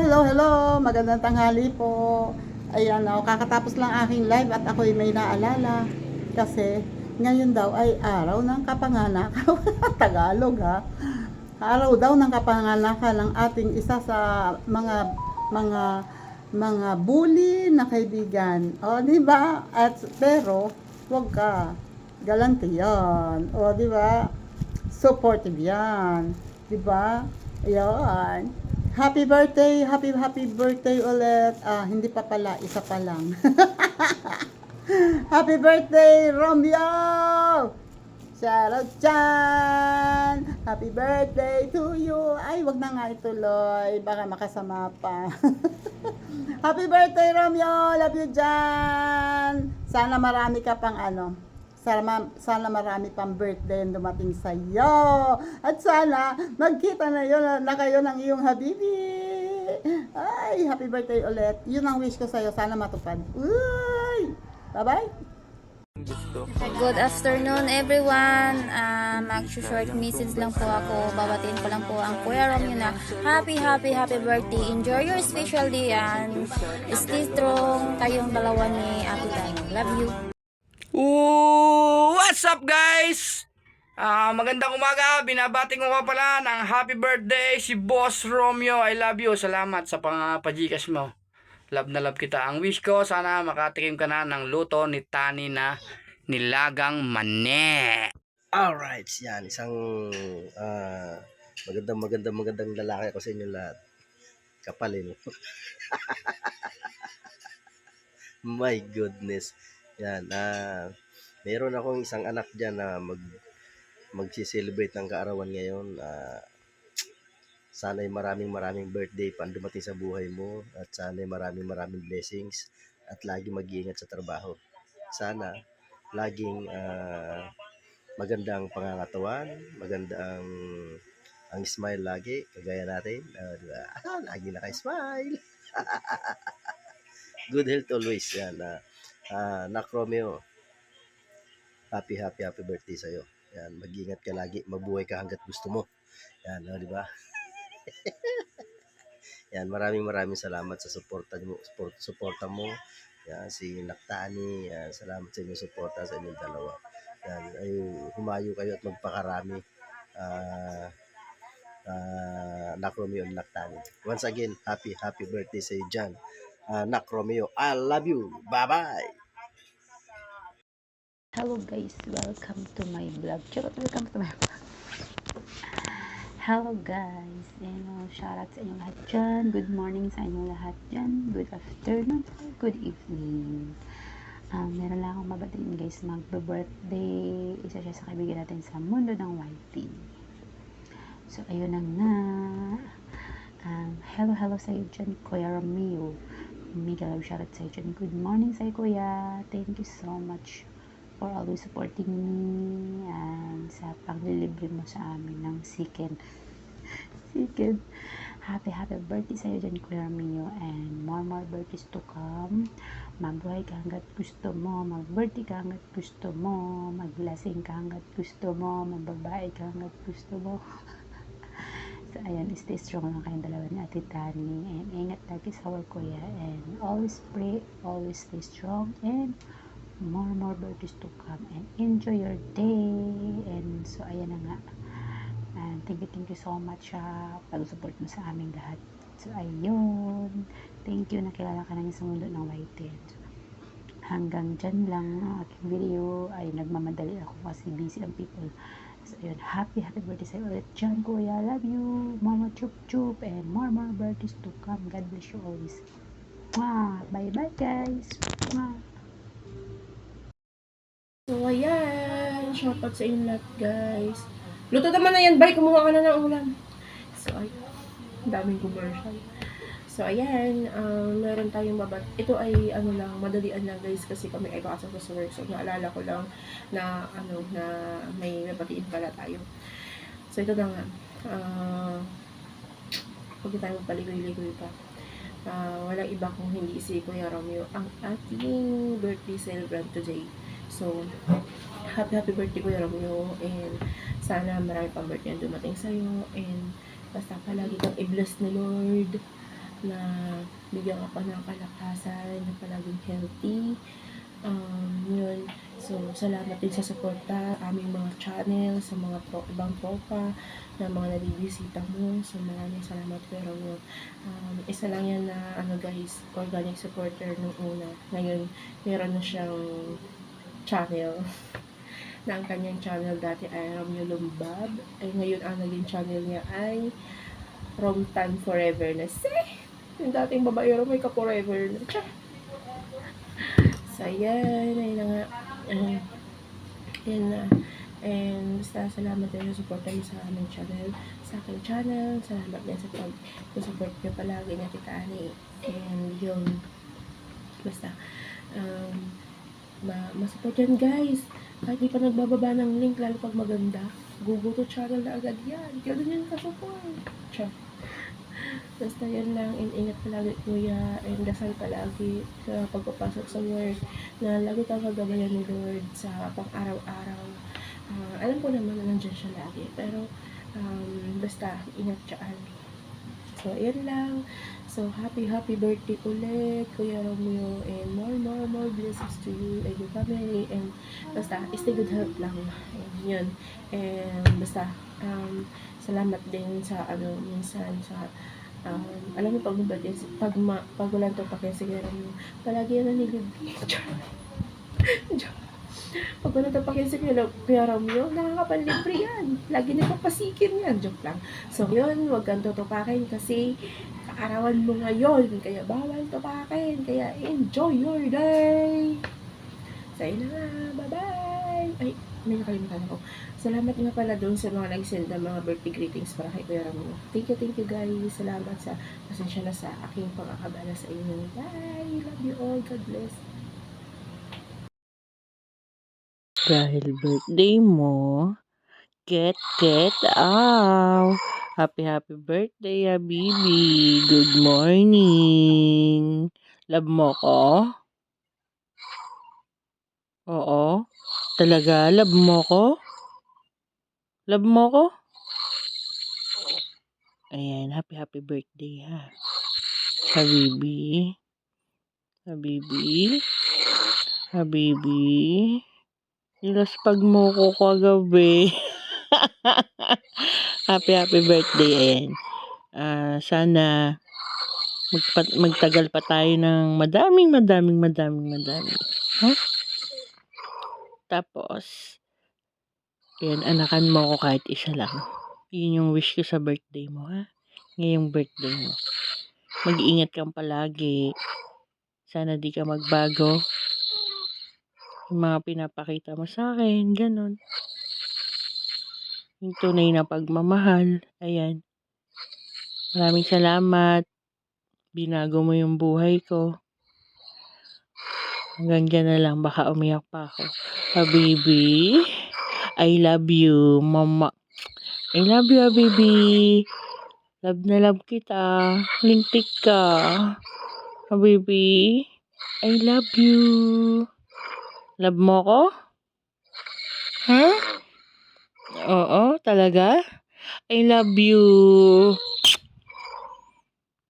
hello. Magandang tanghali po. Ayan, kakatapos lang aking live at ako'y may naalala. Kasi ngayon daw ay araw ng kapanganak. Tagalog ha. Araw daw ng kapanganakan ng ating isa sa mga mga bully na kaibigan. O, di ba? At pero wag ka. Galante 'yan. O, di ba? Supportive 'yan. Di ba? Ayun. Happy birthday ulit. Hindi pa pala, isa pa lang. Happy birthday, Romeo! Shoutout dyan! Happy birthday to you! Ay, wag na nga ituloy. Baka makasama pa. Happy birthday, Romeo! Love you dyan! Sana marami ka pang sana marami pang birthday ang dumating sa iyo. At sana magkita na kayo ng iyong habibi. Ay, happy birthday ulit. Yun ang wish ko sa iyo, sana matupad. Uy! Bye-bye. Good afternoon everyone. Mag-short message lang po ako. Babatiin ko lang po ang Kuya Romeo na happy birthday. Enjoy your special day and stay strong kayong dalawa ni Ate Dani. Love you. What's up guys? Magandang umaga. Binabati ko ka pala ng happy birthday si Boss Romeo. I love you. Salamat sa pajikas mo. Love na love kita. Ang wish ko, sana makatikim ka na ng luto ni Tani na nilagang mani. Alright, yan. Isang magandang lalaki ako sa inyo lahat. Kapalin. My goodness. Yan. Meron akong isang anak dyan na magsi-celebrate ng kaarawan ngayon. Sana'y maraming birthday pa ang dumating sa buhay mo. At sana'y maraming blessings. At lagi mag-iingat sa trabaho. Sana laging magandang pangangatawan, magandang ang smile lagi, kagaya natin. Diba? Lagi naka-smile. Good health always. Yan. Nak Romeo, happy birthday sa'yo. Yan, mag-ingat ka lagi, mabuhay ka hanggat gusto mo. Yan, di ba? Yan, maraming salamat sa suporta mo. Yan, si Naktani, salamat sa inyong suporta sa inyong dalawa. Yan, ay humayo kayo at magpakarami. Nak Romeo and Naktani. Once again, happy birthday sa iyo dyan. Nak Romeo, I love you. Bye-bye. Hello guys, welcome to my vlog. Welcome to my vlog. Hello guys, shoutout sa inyo lahat dyan. Good morning sa inyo lahat dyan. Good afternoon, good evening. Meron lang akong mabatiin guys, magbe-birthday. Isa siya sa kaibigan natin sa mundo ng YT. So ayun na nga. Hello sa iyo dyan, Kuya Romeo. Mega love shoutout sa iyo dyan. Good morning sa iyo, Kuya. Thank you so much for always supporting me and sa paglilibre mo sa amin ng chicken. Happy birthday sa iyo dyan, Kuya Romeo, and more birthdays to come. Mabuhay ka hanggat gusto mo, mag-birthday ka hanggat gusto mo, maglasing ka hanggat gusto mo, magbabae ka hanggat gusto mo. So ayan, stay strong lang kayong dalawa ni Ate Tani, and ingat lagi sa work, Kuya, and always pray, always stay strong, and more birthdays to come, and enjoy your day. And so ayan na nga, and thank you so much sa pag-support mo sa aming lahat. So ayun, thank you, nakilala ka namin sa mundo ng YT. So, hanggang dyan lang ang aking video. Ay nagmamadali ako kasi busy ang people. So ayun, happy birthday sa'yo ulit dyan, Kuya. Love you, mama, chup and more birthdays to come. God bless you always. Bye guys. So, ayan. Shoutout sa inyo lahat, guys. Luto naman na yan, bye. Kumuha ka na ng ulam. So, ay, daming commercial. So, ayan. Meron tayong ito ay, madalian lang, guys. Kasi kami ay pakasok sa work. So, naalala ko lang na, na may mabatiin pala tayo. So, ito na nga. Huwag tayo magpaligoy-ligoy pa. Walang iba kung hindi si Kuya Romeo, ang ating birthday celebrant today. So, happy birthday, Kuya Romeo, and sana marami pang birthday na dumating sa'yo, and basta palagi kang i-bless ni Lord, na bigyan ako ng kalakasan, na palaging healthy. Yun. So, salamat din sa suporta, aming mga channel, sa mga ibang tropa, na mga nabibisita mo. So, maraming salamat. Pero, isa lang yan na, guys, organic supporter nung una. Ngayon, meron na siyang channel. Na ang kanyang channel dati ay Romeo Lumbab. Ay, ngayon, ang naging channel niya ay Romtan Forever na. Yung dating babae, may ka-forever na. Tsa! So, ayan. Ayun na nga. Ayan na. And basta salamat din sa support niyo sa aming channel. Sa aking channel. Salamat din sa pag-support niyo palagi niya Tita Ani. And yun. Basta. Masupport yan guys. Kahit di pa nagbababa ng link, lalo pag maganda. Google to channel na agad yan. Kaya doon yan ka-support. Tsa. Basta yun lang, and ingat palagi kuya, and dasal palagi sa pagpapasok sa work, na lagi kang kagabayan ni Lord sa pang-araw-araw. Alam ko naman na nandiyan siya lagi, pero basta ingat siyaan. So, yun lang. So, happy birthday ulit, Kuya Romeo, and more blessings to you and your family, and basta, stay good health lang. And yun. And basta, salamat din sa, minsan sa, alam mo, pag walang to pa kasi palagi yan nanilibig. Pag walang to pa kasi Kuya Romeo, nakakapanlibre yan. Lagi nagpapasikir yan. Joke lang. So, yun, wag kang tutupakin kasi kaarawan mo ngayon. Kaya bawal tupakin. Kaya enjoy your day. So, yun na nga. Bye-bye. Ay, may nakalimutan ako. Salamat nga pala doon sa mga nag-send ng mga birthday greetings para kay Kuya Ramon. Thank you guys. Salamat sa pasensya na sa aking pangakabala sa inyo. Bye! Love you all. God bless. Dahil birthday mo, get out. Happy birthday, Habibi. Good morning. Love mo ko? Oo. Talaga, love mo ko? Love mo ko? Ayan, happy birthday ha. Habibi. Nilaspag mo ko kagabi. happy birthday. Ayan. Sana magtagal pa tayo ng madaming. Huh? Tapos, yan, anakan mo ko kahit isa lang. Yun yung wish ko sa birthday mo, ha? Ngayong birthday mo. Mag-iingat kang palagi. Sana di ka magbago. Yung mga pinapakita mo sa akin, ganun. Yung tunay na pagmamahal. Ayan. Maraming salamat. Binago mo yung buhay ko. Hanggang dyan na lang. Baka umiyak pa ako. Habibi, I love you, mama. I love you, Habibi. Love na love kita. Lintik ka. Habibi, I love you. Love mo ko? Ha? Oo, talaga? I love you.